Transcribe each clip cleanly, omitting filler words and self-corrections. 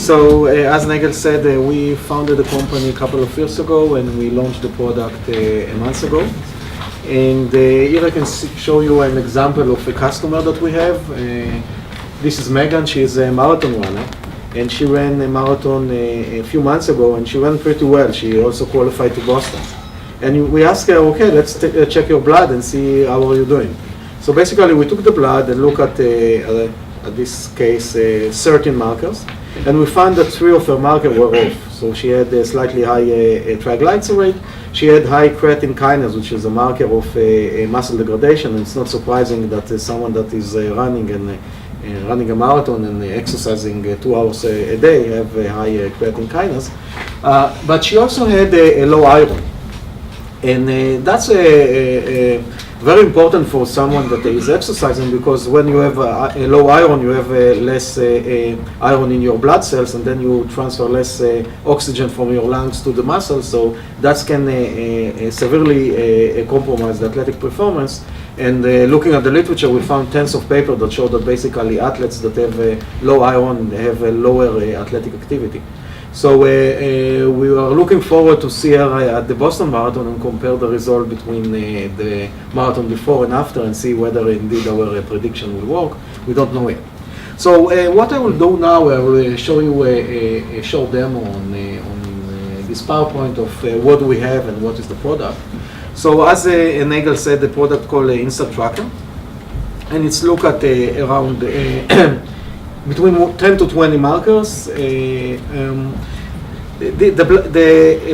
So as Nagel said, we founded the company a couple of years ago, and we launched the product a month ago. And here I can show you an example of a customer that we have. This is Megan. She is a marathon runner, and she ran a marathon a few months ago, and she ran pretty well. She also qualified to Boston. And we asked her, okay, let's check your blood and see how are you doing. So basically, we took the blood and looked at this case, 13 markers, and we found that 3 of her markers were off. So she had a slightly high triglyceride. She had high creatine kinase, which is a marker of muscle degradation. And it's not surprising that someone that is running a marathon and exercising 2 hours a day have a high creatine kinase. But she also had a low iron. And that's very important for someone that is exercising, because when you have a low iron, you have less iron in your blood cells, and then you transfer less oxygen from your lungs to the muscles. So that can severely compromise the athletic performance. And looking at the literature, we found tens of papers that show that basically athletes that have low iron have a lower athletic activity. So we are looking forward to see her at the Boston Marathon and compare the result between the marathon before and after, and see whether indeed our prediction will work. We don't know yet. So what I will do now, I will show you a short demo on this PowerPoint of what we have and what is the product. So as Nagel said, the product called Instant Tracker, and it's look at around between 10 to 20 markers. The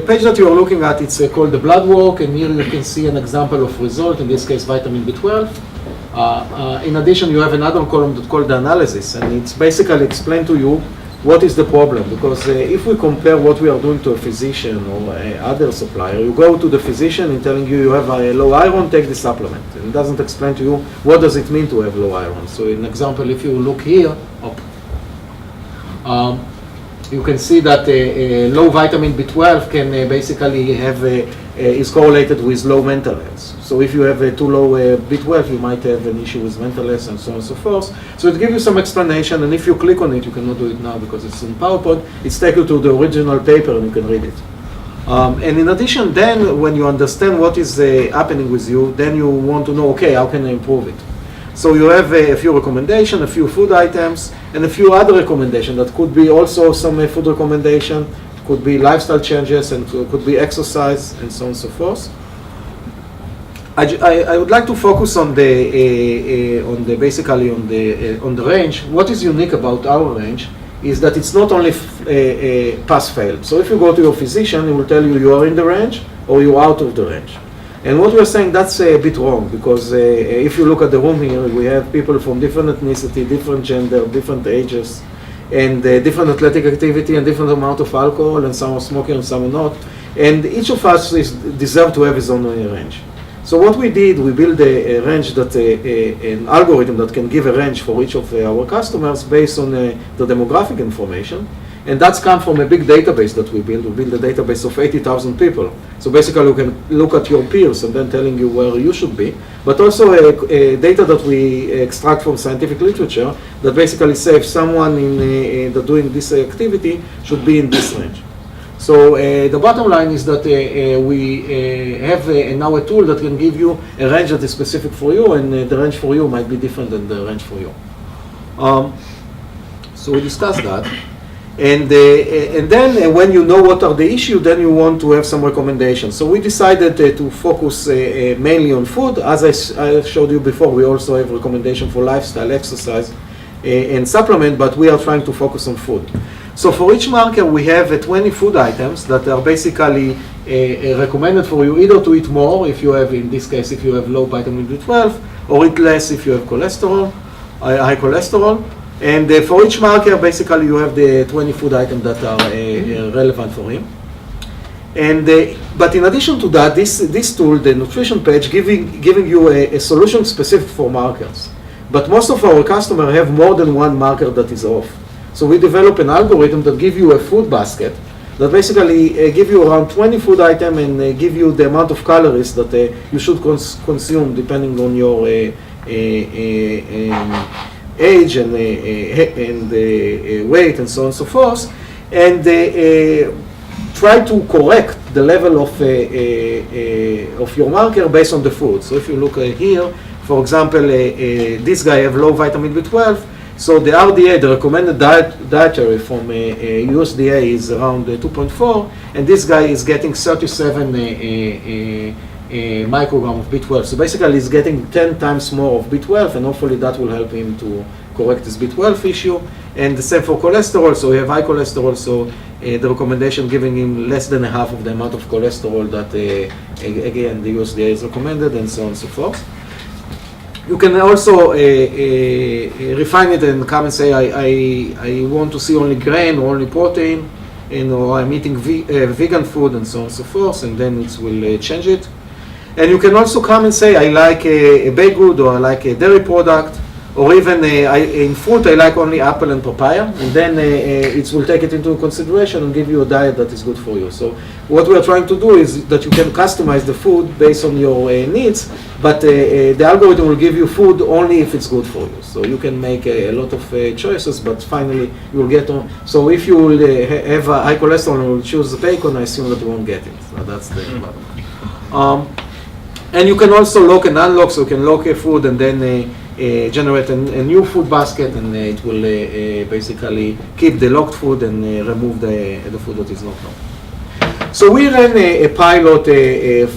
page that you are looking at, it's called the blood work, and here you can see an example of result, in this case vitamin B12. In addition, you have another column that's called the analysis, and it's basically explained to you what is the problem, because if we compare what we are doing to a physician or other supplier, you go to the physician and telling you have a low iron, take the supplement. And it doesn't explain to you what does it mean to have low iron. So in example, if you look here, you can see that low vitamin B12 can basically have is correlated with low mental health. So if you have too low B12, you might have an issue with mental health and so on and so forth. So it gives you some explanation, and if you click on it, you cannot do it now because it's in PowerPoint, it's taken to the original paper and you can read it. And in addition, then when you understand what is happening with you, then you want to know, okay, how can I improve it? So you have a few recommendations, a few food items, and a few other recommendations that could be also some food recommendation, could be lifestyle changes, and could be exercise, and so on and so forth. I would like to focus on the basically on the range. What is unique about our range is that it's not only pass-fail. So if you go to your physician, he will tell you you are in the range or you're out of the range. And what we're saying, that's a bit wrong, because if you look at the room here, we have people from different ethnicity, different gender, different ages, and different athletic activity and different amount of alcohol, and some are smoking and some are not. And each of us deserve to have his own range. So what we did, we built a range that, an algorithm that can give a range for each of our customers based on the demographic information. And that's come from a big database that we built. We built a database of 80,000 people. So basically, you can look at your peers and then telling you where you should be. But also data that we extract from scientific literature that basically say if someone that doing this activity should be in this range. So the bottom line is that we have now a tool that can give you a range that is specific for you, and the range for you might be different than the range for you. So we discussed that. And then when you know what are the issues, then you want to have some recommendations. So we decided to focus mainly on food. As I showed you before, we also have recommendation for lifestyle, exercise, and supplement, but we are trying to focus on food. So for each marker, we have 20 food items that are basically recommended for you either to eat more, if you have, in this case, if you have low vitamin B12, or eat less if you have cholesterol, high cholesterol. And for each marker, basically, you have the 20 food items that are relevant for him. And but in addition to that, this tool, the nutrition page, giving you a solution specific for markers. But most of our customers have more than one marker that is off. So we develop an algorithm that gives you a food basket that basically give you around 20 food items and give you the amount of calories that you should consume depending on your age and weight and so on and so forth. and try to correct the level of your marker based on the food. So if you look here, for example, this guy have low vitamin B12, so the RDA, the recommended dietary from USDA is around 2.4, and this guy is getting 37 microgram of B12. So basically he's getting 10 times more of B12, and hopefully that will help him to correct his B12 issue. And the same for cholesterol, so we have high cholesterol, so the recommendation giving him less than half of the amount of cholesterol that, again, the USDA is recommended, and so on and so forth. You can also refine it and come and say, I want to see only grain or only protein, or I'm eating vegan food, and so on and so forth, and then it will change it. And you can also come and say, I like a baked good, or I like a dairy product, or even in fruit, I like only apple and papaya, and then it will take it into consideration and give you a diet that is good for you. So what we are trying to do is that you can customize the food based on your needs, but the algorithm will give you food only if it's good for you. So you can make a lot of choices, but finally you will get on. So if you will have a high cholesterol and will choose bacon, I assume that you won't get it. So that's the problem. And you can also lock and unlock, so you can lock a food and then generate a new food basket, and it will basically keep the locked food and remove the food that is not locked. So we ran a pilot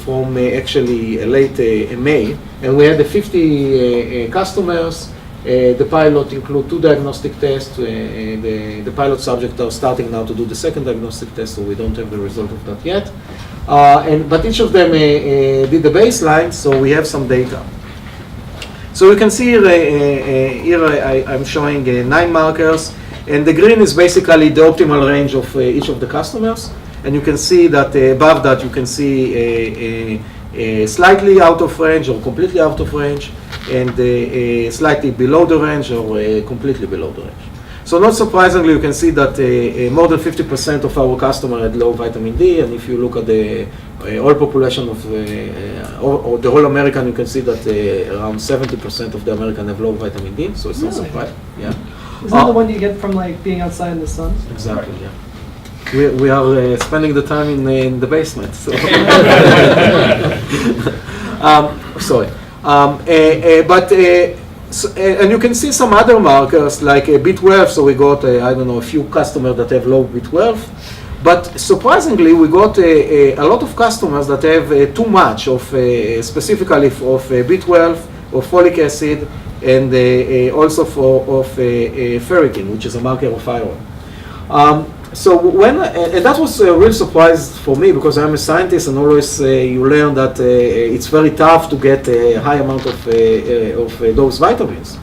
from actually late May, and we had 50 customers. The pilot include 2 diagnostic tests. The pilot subjects are starting now to do the second diagnostic test, so we don't have the result of that yet. But each of them did the baseline, so we have some data. So you can see here I'm showing 9 markers, and the green is basically the optimal range of each of the customers. And you can see that above that you can see slightly out of range or completely out of range, and slightly below the range or completely below the range. So not surprisingly, you can see that more than 50% of our customers had low vitamin D, and if you look at the whole population of or the whole American, you can see that around 70% of the American have low vitamin D, so it's not surprising. Yeah. Is that the one you get from like being outside in the sun? Exactly, yeah. We are spending the time in the basement. So. Sorry. And you can see some other markers like B12, so we got, I don't know, a few customers that have low B12. But surprisingly, we got a lot of customers that have too much of, specifically of B12, of folic acid, and also of ferritin, which is a marker of iron. So and that was a real surprise for me, because I'm a scientist, and always you learn that it's very tough to get a high amount of those vitamins.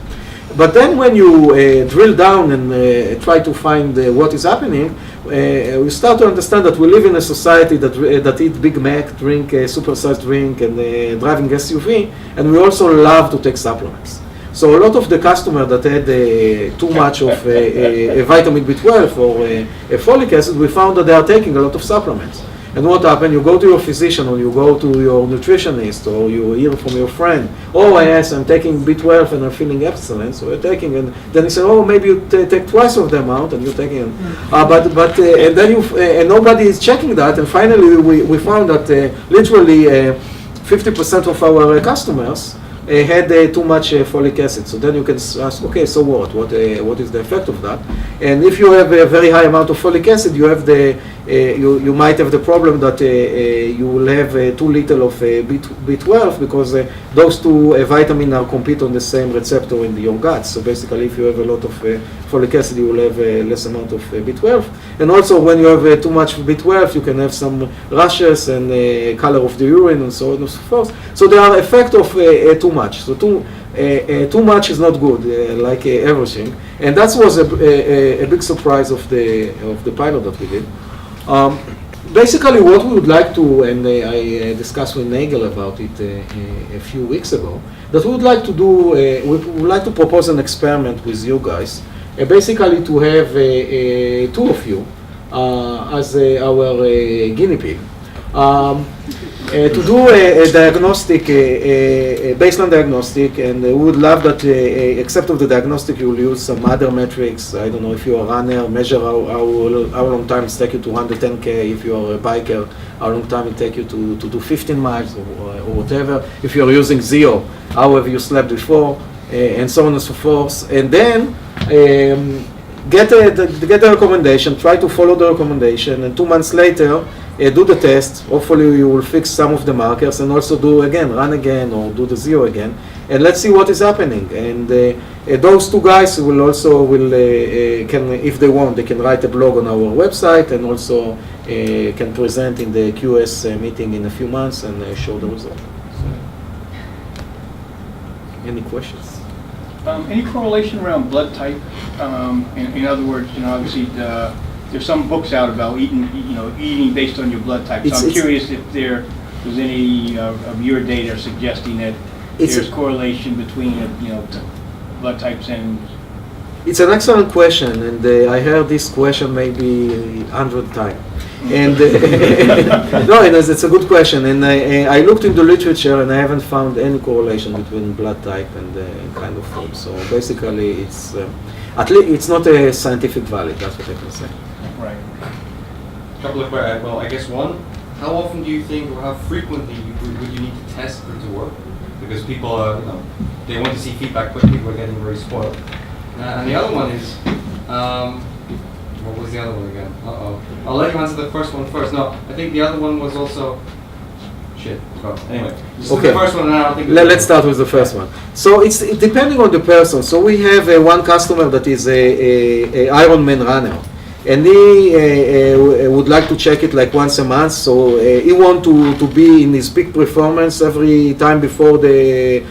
But then when you drill down and try to find what is happening, we start to understand that we live in a society that eat Big Mac, drink supersized drink, and driving SUV, and we also love to take supplements. So a lot of the customers that had too much of a vitamin B12 or a folic acid, we found that they are taking a lot of supplements. And what happened? You go to your physician, or you go to your nutritionist, or you hear from your friend, oh yes, I'm taking B12 and I'm feeling excellent, so you're taking, and then you say, oh, maybe you take twice of the amount, and you're taking, and then and nobody is checking that, and finally we found that literally 50% of our customers had too much folic acid. So then you can ask, okay, so what? What is the effect of that? And if you have a very high amount of folic acid, you have you might have the problem that you will have too little of B12, because those two vitamins are compete on the same receptor in your gut. So basically, if you have a lot of folic acid, you will have a less amount of B12. And also, when you have too much B12, you can have some rashes and color of the urine and so on and so forth. So there are effects of too much. So too much is not good, like everything. And that was a big surprise of the pilot that we did. Basically, what we would like to, and I discussed with Nagel about it a few weeks ago, that we would like to do, we would like to propose an experiment with you guys, basically to have 2 of you as our guinea pig. to do a diagnostic, a baseline diagnostic, and we would love that, except of the diagnostic, you will use some other metrics. I don't know, if you're a runner, measure how long time it takes you to 110K. If you're a biker, how long time it takes you to do 15 miles or whatever. If you're using Zio, how have you slept before, and so on and so forth. And then get the recommendation, try to follow the recommendation, and 2 months later, do the test. Hopefully you will fix some of the markers, and also run again, or do the Zio again, and let's see what is happening. And those two guys can, if they want, they can write a blog on our website, and also can present in the QS meeting in a few months and show the result. So, any questions? Any correlation around blood type? In other words, obviously there's some books out about eating based on your blood type. So I'm curious if there was any of your data suggesting that there's correlation between blood types and. It's an excellent question, and I heard this question maybe 100 times. And no, it's a good question. And I looked in the literature, and I haven't found any correlation between blood type and kind of food. So basically, it's at least it's not a scientific valid. That's what I can say. Right. A couple of questions. Well, I guess one. How often do you think, or how frequently would you need to test for it to work? Because people are, they want to see feedback quickly. We're getting very spoiled. And the other one is. What was the other one again? I'll let you answer the first one first. No, I think the other one was also. Shit. Oh, anyway, okay. The first one, and I'll think. Let's start with the first one. So it's depending on the person. So we have one customer that is a Ironman runner, and he would like to check it like once a month. So he want to be in his peak performance every time before the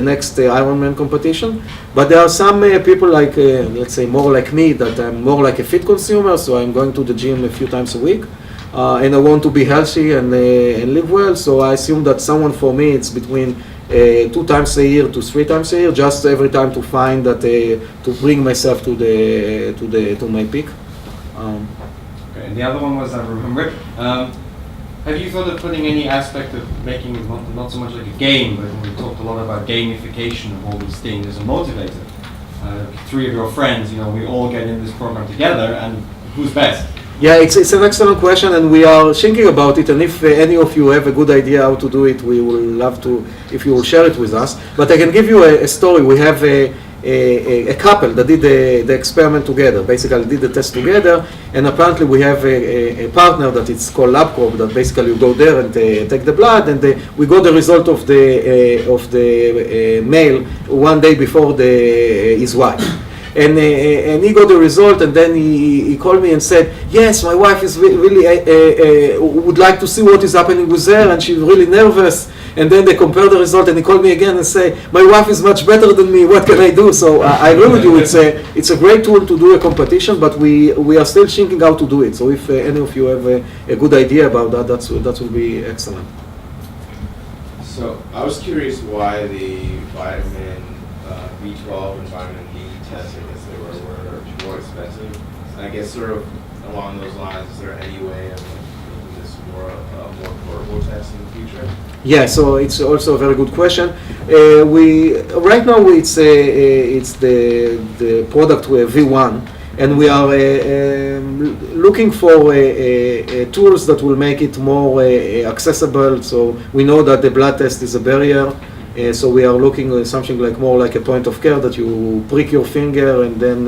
next Ironman competition. But there are some people like, let's say, more like me, that I'm more like a fit consumer. So I'm going to the gym a few times a week, and I want to be healthy and live well. So I assume that someone, for me, it's between 2 times a year to 3 times a year, just every time to find that to bring myself to my peak. Okay, and the other one was, I remember, have you thought of putting any aspect of making it not so much like a game, but we talked a lot about gamification of all these things as a motivator? 3 of your friends, we all get in this program together, and who's best? Yeah, it's an excellent question, and we are thinking about it. And if any of you have a good idea how to do it, we will love to, if you will share it with us. But I can give you a story. We have a couple that did the experiment together, basically did the test together, and apparently we have a partner that it's called LabCorp, that basically you go there and take the blood, and we got the result of the male 1 day before his wife. And he got the result, and then he called me and said, yes, my wife is really would like to see what is happening with her, and she's really nervous. And then they compare the result, and he called me again and say, my wife is much better than me, what can I do? So I agree with you, it's a great tool to do a competition, but we are still thinking how to do it. So if any of you have a good idea about that, that will be excellent. So I was curious why the vitamin B12 and vitamin D testing, as they were more expensive. And I guess sort of along those lines, is there any way of making this more affordable test in the future? Yeah, so it's also a very good question. Right now it's the product V1, and we are looking for tools that will make it more accessible. So we know that the blood test is a barrier. So we are looking at something more like a point of care, that you prick your finger, and then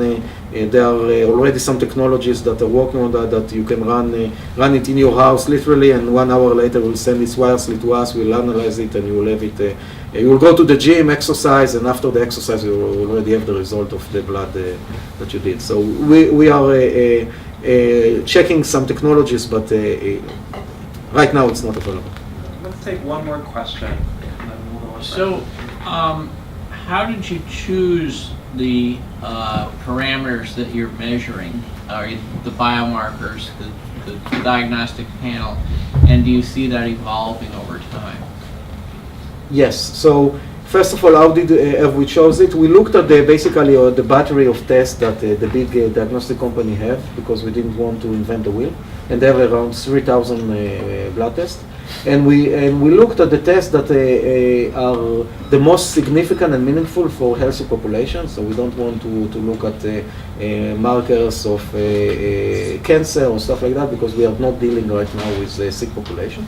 there are already some technologies that are working on that you can run it in your house literally, and 1 hour later we'll send it wirelessly to us, we'll analyze it, and you will have it. You will go to the gym, exercise, and after the exercise you will already have the result of the blood that you did. So we are checking some technologies, but right now it's not available. Let's take one more question. So, how did you choose the parameters that you're measuring, the biomarkers, the diagnostic panel, and do you see that evolving over time? Yes. So first of all, how have we chose it? We looked at basically the battery of tests that the big diagnostic company have, because we didn't want to invent the wheel, and they have around 3,000 blood tests. And we looked at the tests that are the most significant and meaningful for healthy populations. So we don't want to look at markers of cancer or stuff like that, because we are not dealing right now with a sick population.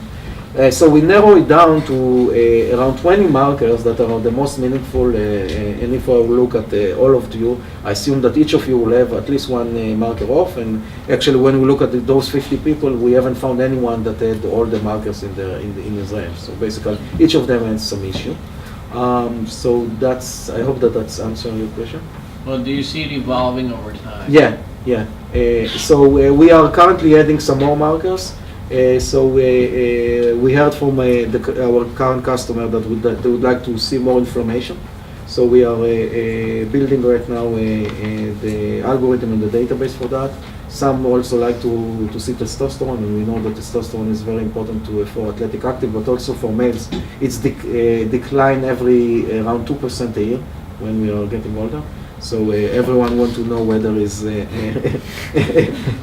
So we narrow it down to around 20 markers that are the most meaningful, and if I look at all of you, I assume that each of you will have at least one marker off, and actually when we look at those 50 people, we haven't found anyone that had all the markers in his range. So basically, each of them has some issue. So I hope that's answering your question. Well, do you see it evolving over time? Yeah. So we are currently adding some more markers. So we heard from our current customer that they would like to see more information. So we are building right now the algorithm and the database for that. Some also like to see testosterone, and we know that testosterone is very important for athletic active, but also for males. It's decline every around 2% a year when we are getting older. So everyone wants to know whether he's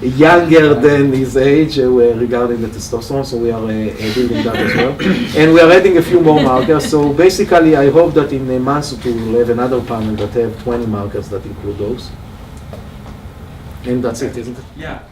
younger than his age regarding the testosterone. So we are building that as well. And we are adding a few more markers. So basically, I hope that in a month or two, we'll have another panel that have 20 markers that include those. And that's it, isn't it? Yeah,